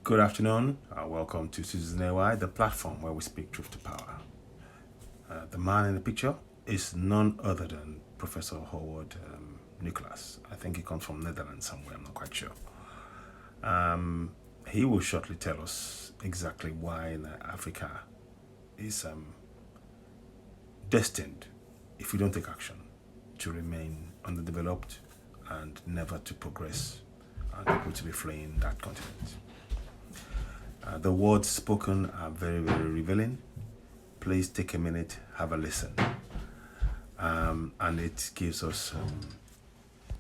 Good afternoon. Welcome to Citizen AY, the platform where we speak truth to power. The man in the picture is none other than Professor Howard Nicolas. I think he comes from Netherlands somewhere, I'm not quite sure. He will shortly tell us exactly why Africa is destined, if we don't take action, to remain underdeveloped and never to progress and people to be fleeing that continent. The words spoken are very, very revealing. Please take a minute, have a listen. And it gives us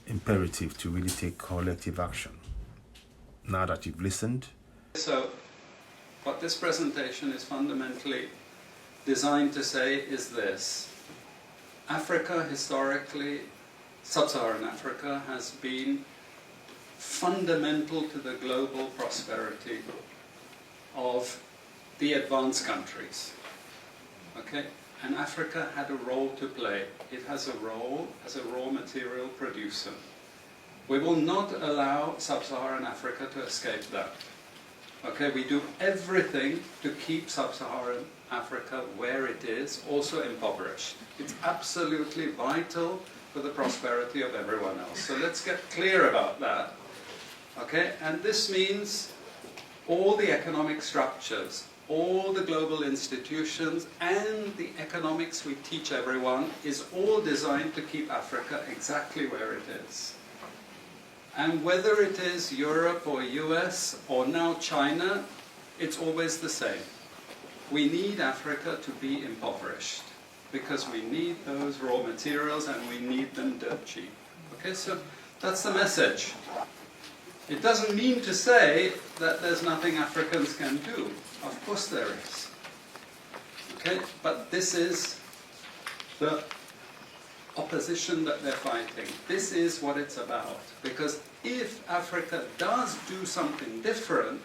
imperative to really take collective action. Now that you've listened. So, what this presentation is fundamentally designed to say is this. Africa, historically, sub-Saharan Africa, has been fundamental to the global prosperity of the advanced countries. Okay? And Africa had a role to play. It has a role as a raw material producer. We will not allow sub-Saharan Africa to escape that. Okay, we do everything to keep sub-Saharan Africa where it is, also impoverished. It's absolutely vital for the prosperity of everyone else. So let's get clear about that. Okay, and this means all the economic structures, all the global institutions, and the economics we teach everyone is all designed to keep Africa exactly where it is. And whether it is Europe or US or now China, it's always the same. We need Africa to be impoverished because we need those raw materials and we need them dirt cheap. Okay, so that's the message. It doesn't mean to say that there's nothing Africans can do. Of course there is. Okay? But this is the opposition that they're fighting. This is what it's about. Because if Africa does do something different,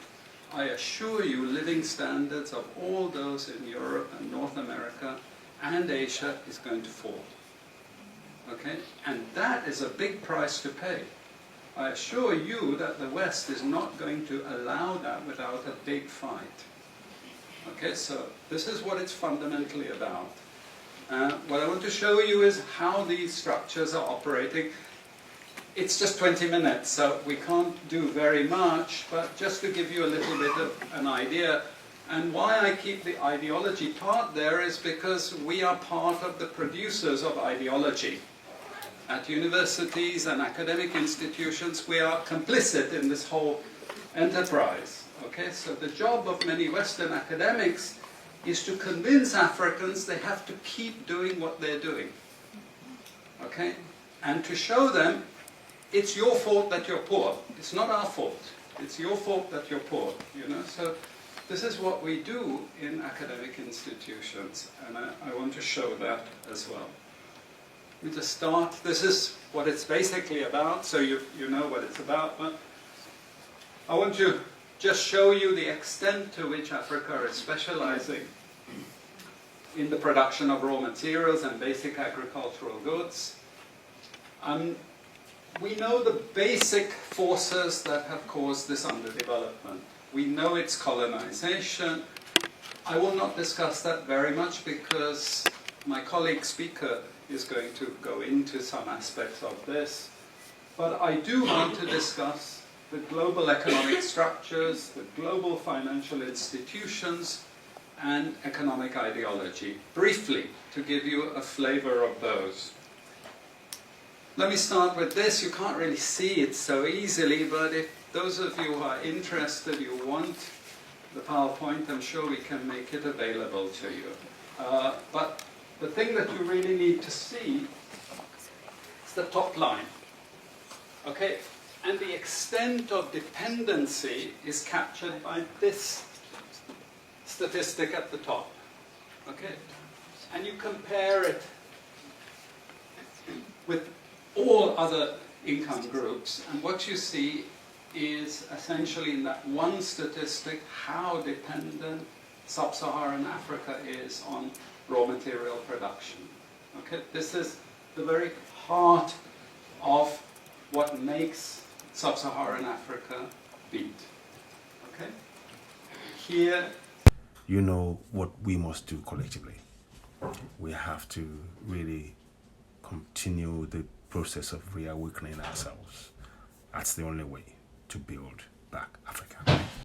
I assure you living standards of all those in Europe and North America and Asia is going to fall. Okay? And that is a big price to pay. I assure you that the West is not going to allow that without a big fight. Okay, so this is what it's fundamentally about. What I want to show you is how these structures are operating. It's just 20 minutes, so we can't do very much, but just to give you a little bit of an idea. And why I keep the ideology part there is because we are part of the producers of ideology. At universities and academic institutions, we are complicit in this whole enterprise. Okay, so the job of many Western academics is to convince Africans they have to keep doing what they're doing. Okay, and to show them it's your fault that you're poor. It's not our fault. It's your fault that you're poor. You know, so this is what we do in academic institutions, and I want to show that as well. We just start. This is what it's basically about, so you know what it's about. But I want to just show you the extent to which Africa is specializing in the production of raw materials and basic agricultural goods. We know the basic forces that have caused this underdevelopment. We know it's colonization. I will not discuss that very much because my colleague speaker is going to go into some aspects of this. But I do want to discuss the global economic structures, the global financial institutions, and economic ideology, briefly, to give you a flavor of those. Let me start with this. You can't really see it so easily, but if those of you who are interested, you want the PowerPoint, I'm sure we can make it available to you. But the thing that you really need to see is the top line. Okay? And the extent of dependency is captured by this statistic at the top. Okay? And you compare it with all other income groups, and what you see is essentially in that one statistic how dependent sub-Saharan Africa is on raw material production. Okay? This is the very heart what makes sub-Saharan Africa beat. Okay? here, you know what we must do collectively. We have to really continue the process of reawakening ourselves. That's the only way to build back Africa.